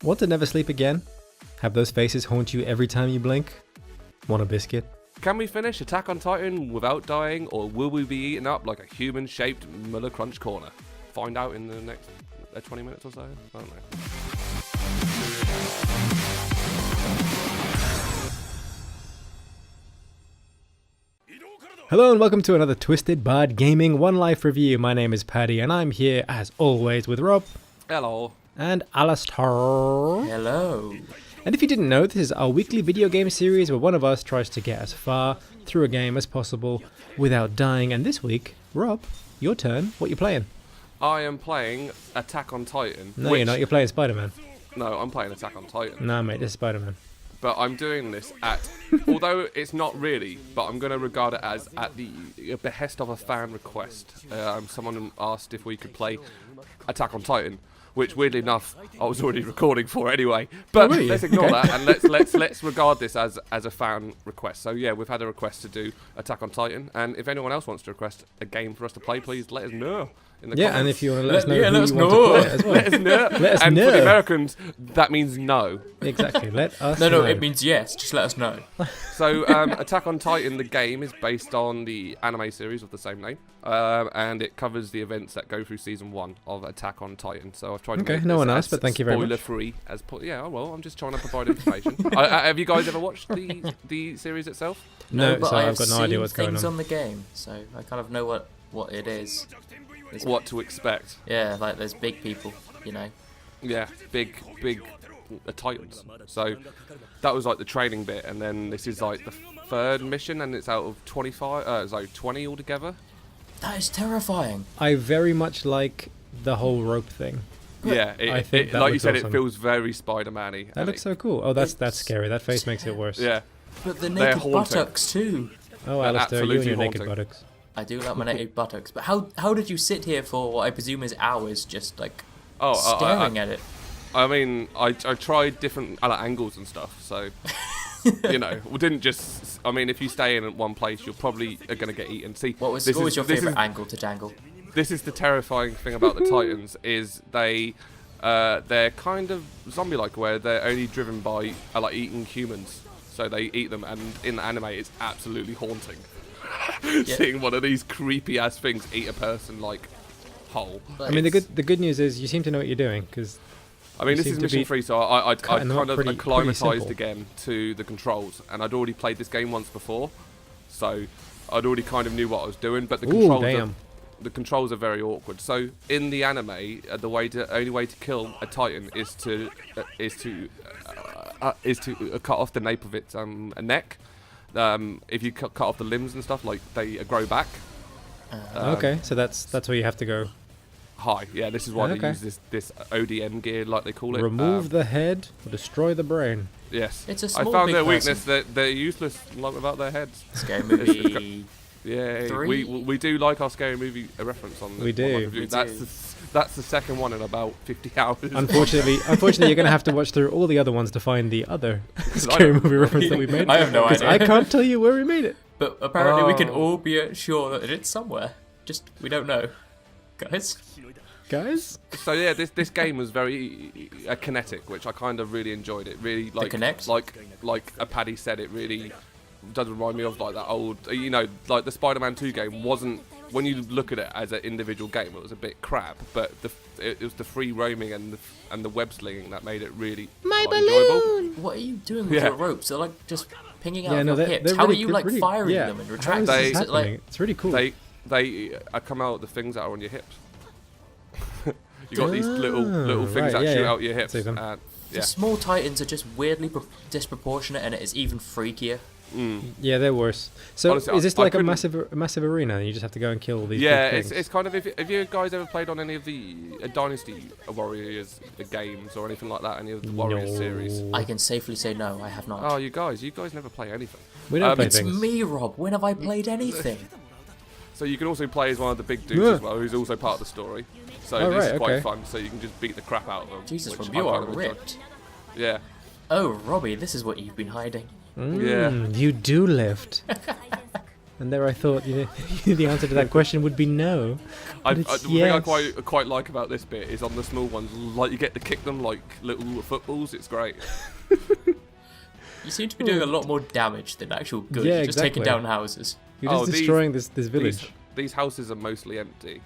Want to never sleep again? Have those faces haunt you every time you blink? Want a biscuit? Can we finish Attack on Titan without dying, or will we be eaten up like a human-shaped Muller Crunch corner? Find out in the next 20 minutes or so. I don't know. Hello and welcome to another Twisted Bard Gaming One Life review. My name is Paddy and I'm here as always with Rob. Hello. And Alistair. Hello. And if you didn't know, this is our weekly video game series where one of us tries to get as far through a game as possible without dying. And this week, Rob, your turn. What you playing? I am playing Attack on Titan. No, you're not. You're playing Spider-Man. No, I'm playing Attack on Titan. No, mate, this is Spider-Man. But I'm doing this at, although it's not really, but I'm going to regard it as at the behest of a fan request. Someone asked if we could play Attack on Titan, which weirdly enough I was already recording for anyway. But let's ignore that and let's regard this as a fan request. So yeah, we've had a request to do Attack on Titan, and if anyone else wants to request a game for us to play, please let us know. Yeah, and if you want to let us know let who us you want to play it as well. Let us know. Let us and know. for the Americans, that means no. Exactly, let us know. No, it means yes. Just let us know. So, Attack on Titan, the game, is based on the anime series of the same name, and it covers the events that go through season 1 of Attack on Titan. So I've tried to make no this one as asked, but thank you very much. spoiler-free as yeah. Well, I'm just trying to provide information. Have you guys ever watched the series itself? No, but so I've I've got no idea what's going things on. on the game, so I kind of know what it is. What to expect? Yeah, like there's big people, you know. Yeah, big Titans. So that was like the training bit, and then this is like the third mission, and it's out of 25. It's like 20 altogether. That is terrifying. I very much like the whole rope thing. Yeah, I think that like you looks said, awesome. it feels very Spider-Man-y. That looks so cool. Oh, that's scary. That face makes it worse. Yeah. But the They're naked haunting. buttocks too. Oh, Alistair, you and your absolutely naked haunting. buttocks. I do like my naked buttocks. But how did you sit here for what I presume is hours, just like staring at it? I mean, I tried different angles and stuff, so you know, we didn't just. I mean, if you stay in one place, you're probably going to get eaten. See, What was your favourite angle to dangle? This is the terrifying thing about the Titans is they're kind of zombie-like, where they're only driven by like eating humans, so they eat them, and in the anime, it's absolutely haunting. Yeah. Seeing one of these creepy ass things eat a person like whole. I mean, the good news is you seem to know what you're doing, because I mean, this is mission 3, so I cutting them kind up of pretty acclimatized simple. again to the controls, and I'd already played this game once before, so I'd already kind of knew what I was doing. But the controls are very awkward. So in the anime, the only way to kill a Titan is to cut off the nape of its neck. If you cut off the limbs and stuff, like they grow back. Okay, so that's where you have to go. High, yeah. This is why they use this ODM gear, like they call it. Remove the head, or destroy the brain. Yes. It's a small, I found big their person. weakness that they're useless, like without their heads. Scary movie. Yeah, 3? we do like our scary movie reference on. We do. We That's the second one in about 50 hours. Unfortunately, you're going to have to watch through all the other ones to find the other scary movie reference that we made. I have no idea. I can't tell you where we made it. But apparently we can all be sure that it's somewhere. Just, we don't know. Guys? So yeah, this game was very kinetic, which I kind of really enjoyed. It really like a Paddy said, it really does remind me of like that old, you know, like the Spider-Man 2 game wasn't. When you look at it as an individual game, it was a bit crap, but it was the free roaming and the web slinging that made it really enjoyable. What are you doing with your ropes? They're like just pinging out of your hips. they're How really, are you like really, firing them and retracting? How is this Is it like happening? It's really cool. They come out the things that are on your hips. You got these little things that shoot out your hips. See them. the small Titans are just weirdly disproportionate, and it is even freakier. Yeah, they're worse. So Honestly, is this like a massive arena? And you just have to go and kill all these. Yeah, big things? it's kind of. If you guys ever played on any of the Dynasty Warriors games or anything like that, any of the Warriors series? I can safely say no, I have not. Oh, you guys never play anything. We don't play It's things. me, Rob. When have I played anything? So you can also play as one of the big dudes as well, who's also part of the story. So this is quite fun. So you can just beat the crap out of them. Jesus, which Rob, I you are kind of enjoy. ripped. Yeah. Oh, Robbie, this is what you've been hiding. Yeah. You do lift. And there I thought, the answer to that question would be no. But The it's thing yes. I quite like about this bit is on the small ones, like you get to kick them like little footballs. It's great. You seem to be doing a lot more damage than actual good. Yeah, You're just taking exactly. down houses. You're just destroying this village. These houses are mostly empty.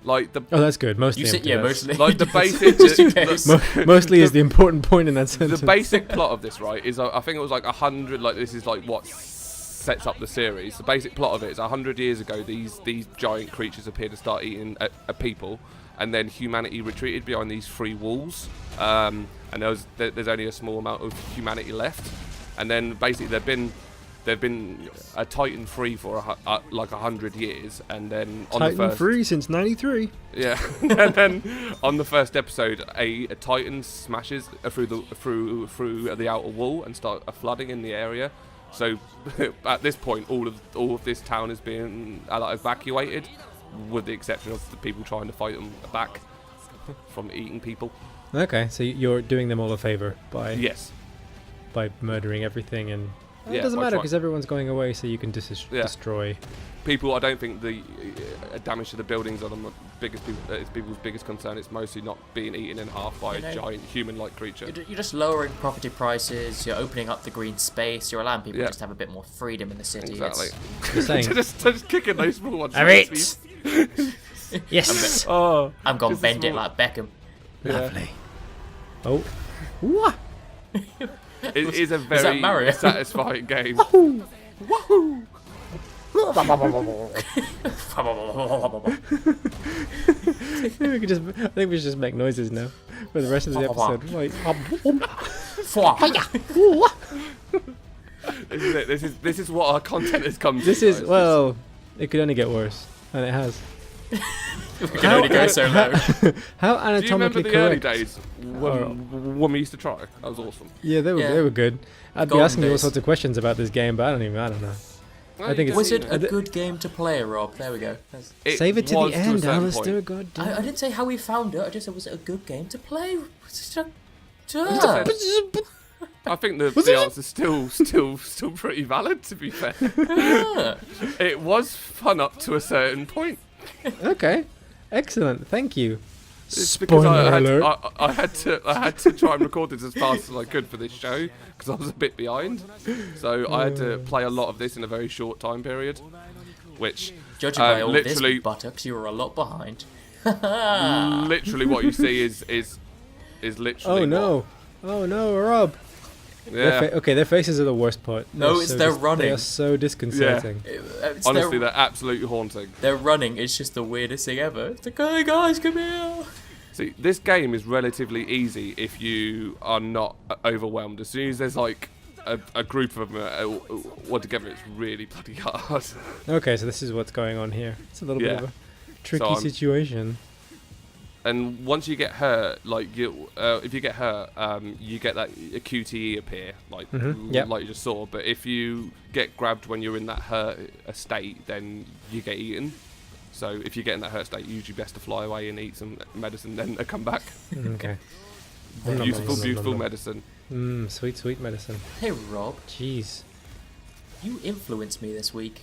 Like the Oh, that's good. Mostly You said, empty. yeah, That's- mostly. like the basic. Just in case. Mostly is the important point in that sentence. The basic plot of this, right, is I think it was like 100. Like this is like what sets up the series. The basic plot of it is 100 years ago. These giant creatures appeared to start eating people, and then humanity retreated behind these 3 walls. And there's only a small amount of humanity left. And then basically they've been a Titan free for like 100 years, and then on Titan the first free since '93. yeah, and then on the first episode, a Titan smashes through the outer wall and start flooding in the area. So at this point, all of this town is being evacuated, with the exception of the people trying to fight them back from eating people. Okay, so you're doing them all a favor by murdering everything, and it doesn't matter because everyone's going away, so you can destroy people. I don't think the damage to the buildings are the people's biggest concern. It's mostly not being eaten in half by a giant human-like creature. You're just lowering property prices. You're opening up the green space. You're allowing people Yeah. just to have a bit more freedom in the city. Exactly. You're saying, just kicking those small ones. Alright. Yes. Oh, I'm gonna this is bend it small. like Beckham. Lovely. Oh. What? It is a that very Mario? satisfying game. Woohoo! I think we should just make noises now for the rest of the episode. Right. This is it. This is what our content has come to. This is, guys. well, it could only get worse, and it has. We can only go so low. How Do you remember anatomically the early correct? days when we used to try? That was awesome. Yeah, they were good. I'd be Golden asking you all days. sorts of questions about this game, but I don't know. I think it's- Was it a th- good game to play, Rob? There we go. Save it to was the end, a certain Alistair. point. God I damn. didn't say how we found it. I just said was it a good game to play? I think the answer's still pretty valid. To be fair, it was fun up to a certain point. Okay, excellent. Thank you. It's because Spoiler alert. I had to try and record this as fast as I could for this show because I was a bit behind. So I had to play a lot of this in a very short time period, which Judging by all literally this, buttocks, you were a lot behind. literally what you see is literally. Oh no! Oh no, Rob. Yeah. Okay, their faces are the worst part. No, it's their They running. are so disconcerting. Honestly, they're absolutely haunting. their running is just the weirdest thing ever. It's like, hey guys, come here. See, this game is relatively easy if you are not overwhelmed. As soon as there's like a group of them all together, it's really bloody hard. Okay, so this is what's going on here. It's a little bit Yeah. of a tricky I'm- situation. And once you get hurt, like if you get hurt, you get that a QTE appear, like Yep. like you just saw. But if you get grabbed when you're in that hurt state, then you get eaten. So if you get in that hurt state, usually best to fly away and eat some medicine, then come back. Okay. Beautiful medicine. Sweet, sweet medicine. Hey Rob, Jeez. you influenced me this week.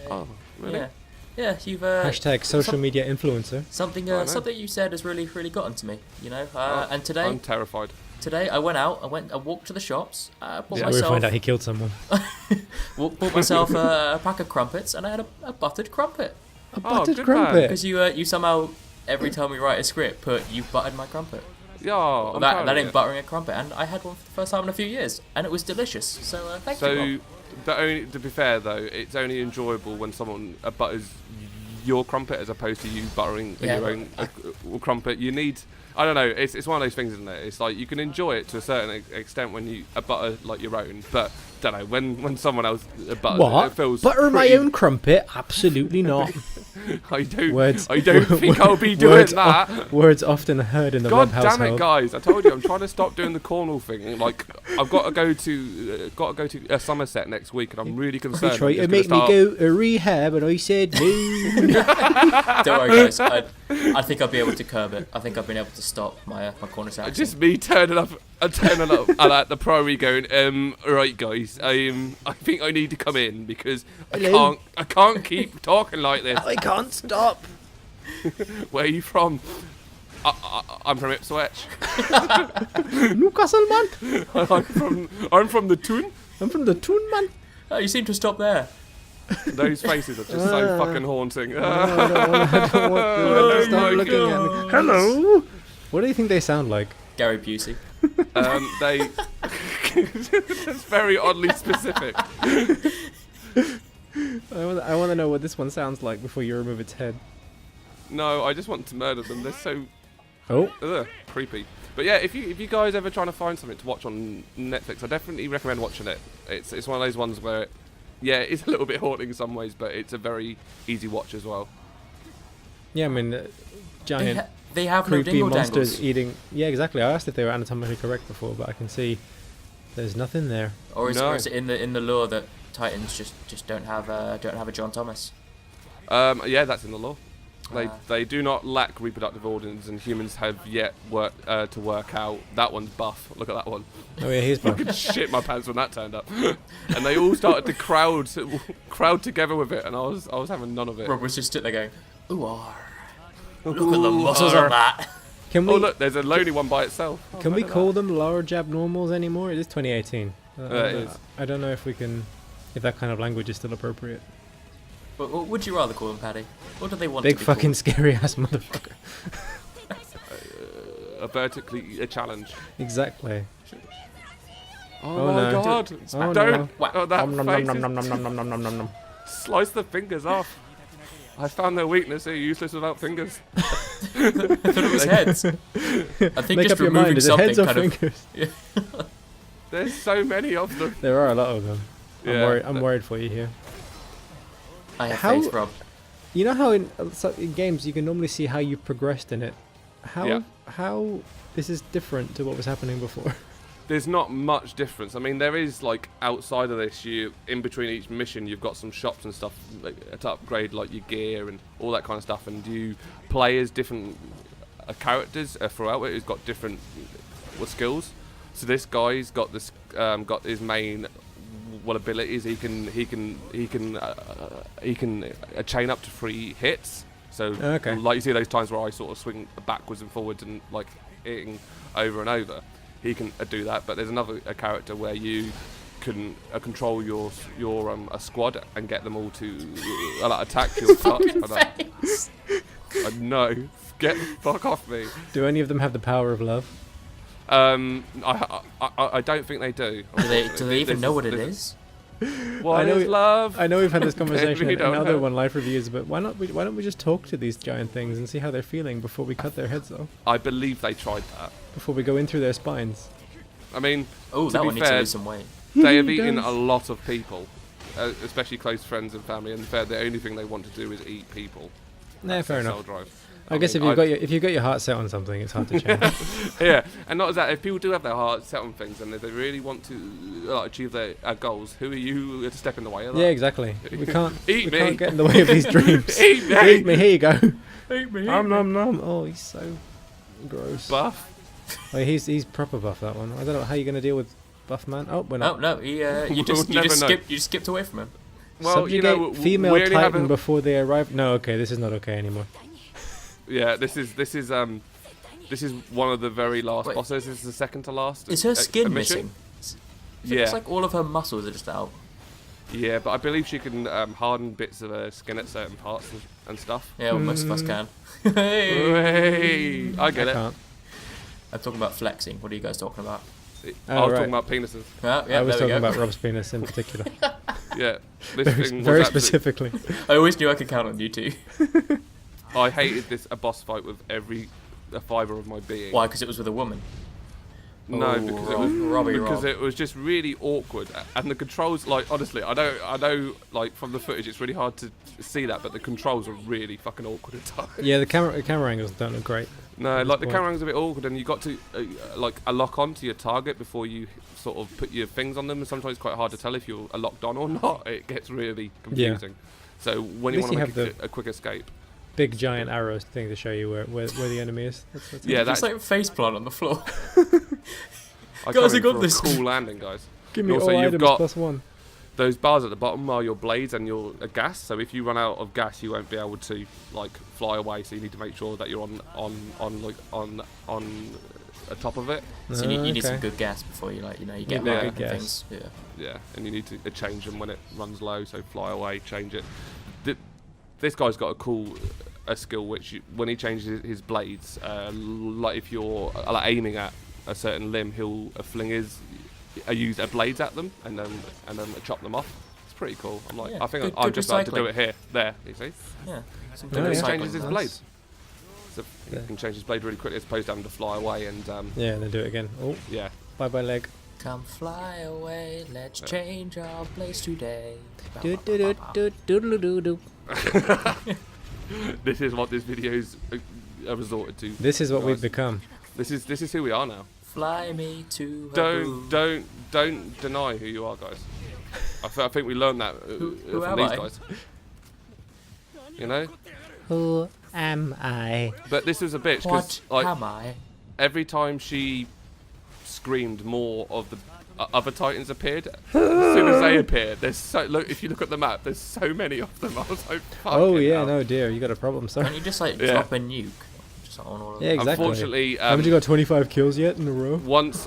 Oh, really? Yeah, yeah. You've Hashtag social media influencer. something I know. something you said has really gotten to me. You know, Oh, and I'm terrified. today I went out. I walked to the shops. Bought So we myself find out he killed someone. bought myself a pack of crumpets, and I had a buttered crumpet. A buttered good crumpet. man. Because you somehow every time we write a script put you buttered my crumpet. Yeah, I'm proud That of ain't you. buttering a crumpet, and I had one for the first time in a few years, and it was delicious. So thank you. Rob. To be fair though, it's only enjoyable when someone butters your crumpet as opposed to you buttering Yeah, your own crumpet. You need, I don't know, it's one of those things, isn't it? It's like you can enjoy it to a certain extent when you butter like your own, but don't know when someone else butters What? it feels Butter my pretty- own crumpet? Absolutely not. I don't Words. think I'll be doing words that. Words often heard in the God Rob damn household. it, guys! I told you I'm trying to stop doing the Cornwall thing. Like I've got to go to Somerset next week, and I'm really You concerned. tried to I'm make just me gonna go to rehab, and I said no. Don't worry, guys. I think I'll be able to curb it. I think I've been able to stop my corner start. accent. Just me turning up And turn at the primary going, right guys, I think I need to come in because Hello? I can't keep talking like this. I can't stop. Where are you from? I'm from Ipswich. Newcastle, man. I'm from the Toon. I'm from the Toon, man. Oh, you seem to stop there. Those faces are just so fucking haunting. I don't want to stop looking at me. Hello. What do you think they sound like? Gary Busey. That's very oddly specific. I want to know what this one sounds like before you remove its head. No, I just want to murder them. They're so creepy. But yeah, if you guys ever trying to find something to watch on Netflix, I definitely recommend watching it. It's one of those ones where, it's a little bit haunting in some ways, but it's a very easy watch as well. Yeah, I mean, giant They have no creepy dingle monsters dangles. eating. Yeah, exactly. I asked if they were anatomically correct before, but I can see there's nothing there. Or is it in the lore that Titans just don't have a John Thomas? Yeah, that's in the law. They do not lack reproductive organs, and humans have yet to work out. That one's buff. Look at that one. Oh yeah, he's buff. I could shit my pants when that turned up. And they all started to crowd together with it, and I was having none of it. Rob was just sitting there going, ooh, look at the muscles on that. Can we? Oh look, there's a lonely one by itself. Can we call them large abnormals anymore? It is 2018. It is. I don't know if that kind of language is still appropriate. What would you rather call them, Paddy? What do they want Big to be fucking called? scary ass motherfucker. A challenge. Exactly. Oh no. my god! Oh, Don't! no. Oh, that Nom, face nom, nom, is- nom, nom, nom, nom, nom, nom. Slice the fingers off. I found their weakness. They're useless without fingers. I thought it was heads. I think Make just up your removing mind. Is it something heads or kind of. fingers? There's so many of them. There are a lot of them. Yeah. I'm worried for you here. I have How- faith, Rob. You know how in games you can normally see how you've progressed in it. How this is different to what was happening before. There's not much difference. I mean, there is like outside of this, in between each mission, you've got some shops and stuff to upgrade, like your gear and all that kind of stuff. And you play as different characters throughout it who's got different skills. So this guy's got his main abilities. He can chain up to 3 hits. So Okay. like you see those times where I sort of swing backwards and forwards and like hitting over and over. He can do that, but there's another character where you can control your a squad and get them all to attack your Fucking part. face. No, get the fuck off me. Do any of them have the power of love? I don't think they do. Do they even know what it is? What is love? I know we've had this conversation We in don't other know. One Life reviews, but why don't we just talk to these giant things and see how they're feeling before we cut their heads off? I believe they tried that. Before we go in through their spines. I mean, Oh, to that be one needs to fair, lose some weight. they have He eaten does. a lot of people, especially close friends and family. And the only thing they want to do is eat people. Nah, That's fair their enough. cell drive. I guess if you've got your heart set on something, it's hard to change. Yeah, and not as that. If people do have their hearts set on things and if they really want to achieve their goals, who are you to step in the way of that? Yeah, exactly. We can't Eat me. can't get in the way of these dreams. Eat me. Eat me. Here you go. Eat me. Nom nom nom. Oh, he's so gross. Buff. Oh, he's proper buff, that one. I don't know how you're gonna deal with buff man. Oh, we're Oh not. no, you just never know. skipped away from him. Well, Subjugate female we only have titan before they arrive. No, okay, this is not okay anymore. Yeah, this is one of the very last Wait. bosses. This is the second to last. Is her skin mission. missing? Yeah. It's like all of her muscles are just out. Yeah, but I believe she can harden bits of her skin at certain parts and stuff. Yeah, well, most of us can. Hey. Hey, I get I it. can't. I'm talking about flexing. What are you guys talking about? I Oh, was right. talking about penises. Yeah, I was there we talking go. about Rob's penis in particular. Yeah, this very thing was very absolute- specifically. I always knew I could count on you two. I hated a boss fight with every fibre of my being. Why? Because it was with a woman. No, Oh, because Rob. it was just really awkward, and the controls. Like honestly, I know, like from the footage, it's really hard to see that, but the controls are really fucking awkward at times. Yeah, the camera angles don't look great. No, At like this the point. camera angle's a bit awkward, and you got to lock onto your target before you sort of put your things on them. And sometimes it's quite hard to tell if you're locked on or not. It gets really confusing. So when you At want least to you make have a quick escape, Big giant arrows thing to show you where the enemy is. That's yeah, Just that's like a face plant on the floor. I Guys, come I in got for a this. cool landing, guys. Give me Also, all you've items got- +1. Those bars at the bottom are your blades and your gas. So if you run out of gas, you won't be able to like fly away. So you need to make sure that you're on top of it. So you need some Okay. good gas before you you get Yeah, hurt good and gas. things. Yeah. Yeah, and you need to change them when it runs low. So fly away, change it. This guy's got a skill which when he changes his blades, like if you're like aiming at a certain limb, he'll fling use blades at them and then chop them off. It's pretty cool. I'm like, Yeah, I think good- I'm good just about to do recycling. it here. There, you see? Yeah. Some Oh, good yeah. He recycling. changes his Nice. blades. So Yeah. he can change his blade really quickly as opposed to having to fly away and Yeah, then do it again. Oh, yeah. bye leg. Come fly away, let's change our place today. Do do do do do do do. This is what this video's resorted to. This is what we've guys. become. This is who we are now. Fly me to her Don't deny who you are, guys. I think we learned that Who from am these I? guys. You know, Who am I? but this was a bitch because What like am I? every time she screamed, more of the other Titans appeared. As soon as they appeared, if you look at the map, there's so many of them. I was like, Oh fucking yeah, hell. no dear, you got a problem, Can't sir. you just Yeah. drop a nuke? Just on all of Yeah, them? exactly. Unfortunately, Haven't you got 25 kills yet in a row? once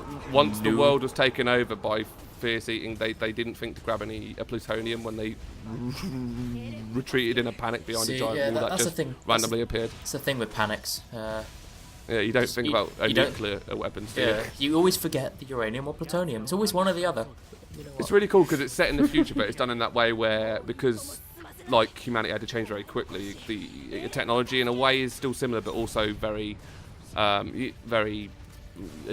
the No. world was taken over by fierce eating, they didn't think to grab any plutonium when they retreated in a panic behind See, a giant yeah, wall that that's the just thing. randomly appeared. It's the thing with panics. Yeah, you don't think you- about you don't- nuclear weapons, do you? Yeah, you always forget the uranium or plutonium. It's always one or the other. You know It's what? really cool because it's set in the future, but it's done in that way where, because like humanity had to change very quickly, the technology in a way is still similar, but also very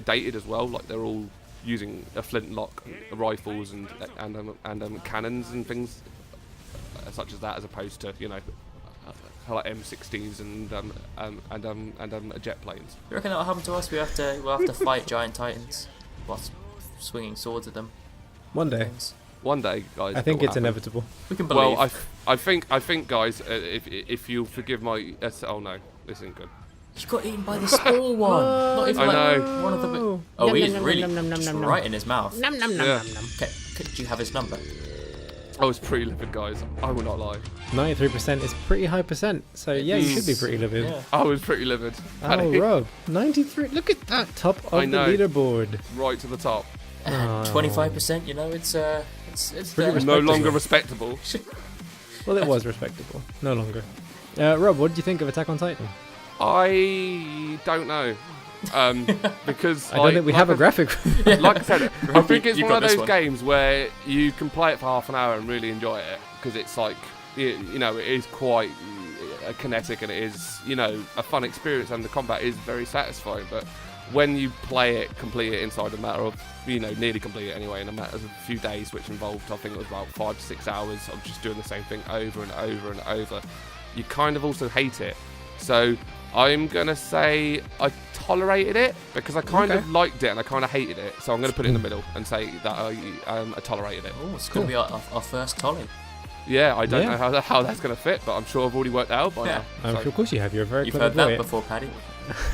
dated as well. Like they're all using a flintlock rifles and cannons and things such as that, as opposed to like M60s and jet planes. You reckon that'll happen to us? We'll have to fight giant titans whilst swinging swords at them. One day. Things. One day, guys. I think it will it's happen. inevitable. We can believe. Well, I think, guys, if you'll forgive my, oh no, this isn't good. You got eaten by the small one. Not even I like know. one of the. No. Oh, Nom, he's nom, really nom, nom, nom, just nom, nom. right in his mouth. Nom nom nom Yeah. nom nom. Okay, could you have his number? I was pretty livid, guys. I will not lie. 93% is pretty high percent, so yeah, you should be pretty livid. Yeah. I was pretty livid. Oh, Paddy. Rob, 93. Look at that top of I the know. leaderboard. Right to the top. Oh. 25%. You know, it's Pretty there. No longer respectable. Well, it was respectable. No longer. Rob, what did you think of Attack on Titan? I don't know. Because I don't think we have a graphic. Like I said, I think it's You one got of this those one. games where you can play it for half an hour and really enjoy it, because it's like, it is quite kinetic and it is, a fun experience, and the combat is very satisfying. But when you play it, complete it inside a matter of, nearly complete it anyway, in a matter of a few days, which involved, I think it was about 5 to 6 hours of just doing the same thing over and over and over, you kind of also hate it. So I'm going to say I tolerated it, because I kind of liked it and I kind of hated it. So I'm going to put it in the middle and say that I tolerated it. Oh, it's going to be our first Tolly. Yeah, I don't Yeah. know how that's going to fit, but I'm sure I've already worked it out by Yeah. now. Of course you have. You're a very You've clever heard that boy. before, Paddy.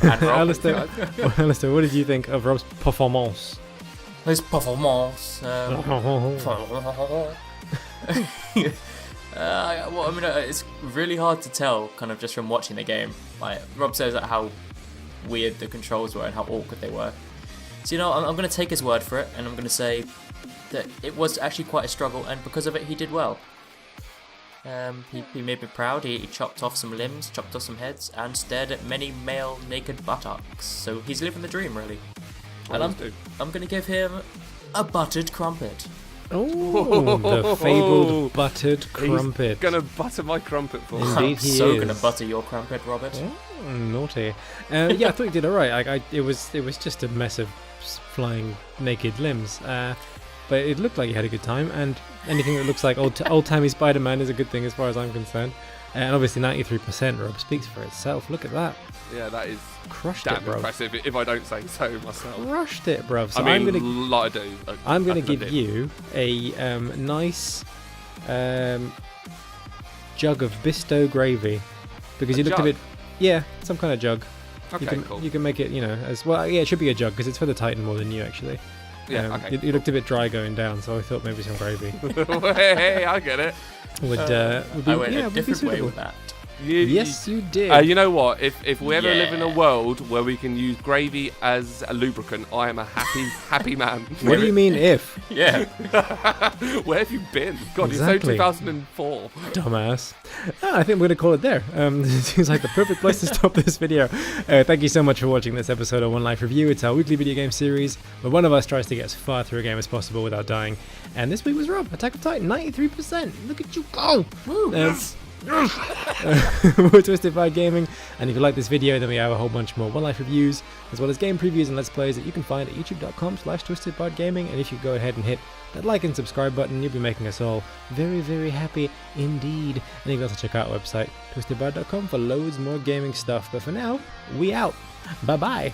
And Rob. Alistair, Alistair, what did you think of Rob's performance? His performance. Well, I mean, it's really hard to tell, kind of just from watching the game. Like Rob says, that how weird the controls were and how awkward they were. So I'm going to take his word for it, and I'm going to say that it was actually quite a struggle, and because of it, he did well. He made me proud. He chopped off some limbs, chopped off some heads, and stared at many male naked buttocks. So he's living the dream, really. And I'm going to give him a buttered crumpet. Oh, the fabled buttered crumpet. He's gonna butter my crumpet for me. Indeed I'm he so is. going to butter your crumpet, Robert. Oh, naughty. Yeah, I thought you did alright. It was just a mess of flying naked limbs. But it looked like you had a good time, and anything that looks like old-timey Spider-Man is a good thing as far as I'm concerned. And obviously 93%, Rob, speaks for itself. Look at that. Yeah, that is Crushed damn it, bruv. impressive, if I don't say so myself. Crushed it, bruv. So I mean, I'm gonna like I do. I'm going to I give did. you a nice jug of Bisto gravy, because you looked a jug? bit, yeah, some kind of jug. Okay, cool. You can make it, as well. Yeah, it should be a jug because it's for the Titan more than you actually. Yeah, okay. It looked a bit dry going down, so I thought maybe some gravy Hey, I get it. would be, I went a would be different way suitable. with that. Yes, you did. You know what? If we ever live in a Yeah. world where we can use gravy as a lubricant, I am a happy man. What do you mean if? Yeah. Where have you been? God, Exactly. it's so 2004. Dumbass. I think we're going to call it there. It seems like the perfect place to stop this video. Thank you so much for watching this episode of One Life Review. It's our weekly video game series where one of us tries to get as far through a game as possible without dying. And this week was Rob, Attack of Titan, 93%. Look at you go! Woo! We're Twisted Bard Gaming, and if you like this video, then we have a whole bunch more One Life reviews, as well as game previews and let's plays that you can find at youtube.com/twistedbardgaming. And if you go ahead and hit that like and subscribe button, you'll be making us all very, very happy indeed. And you can also check out our website, twistedbard.com, for loads more gaming stuff. But for now, we out. Bye bye.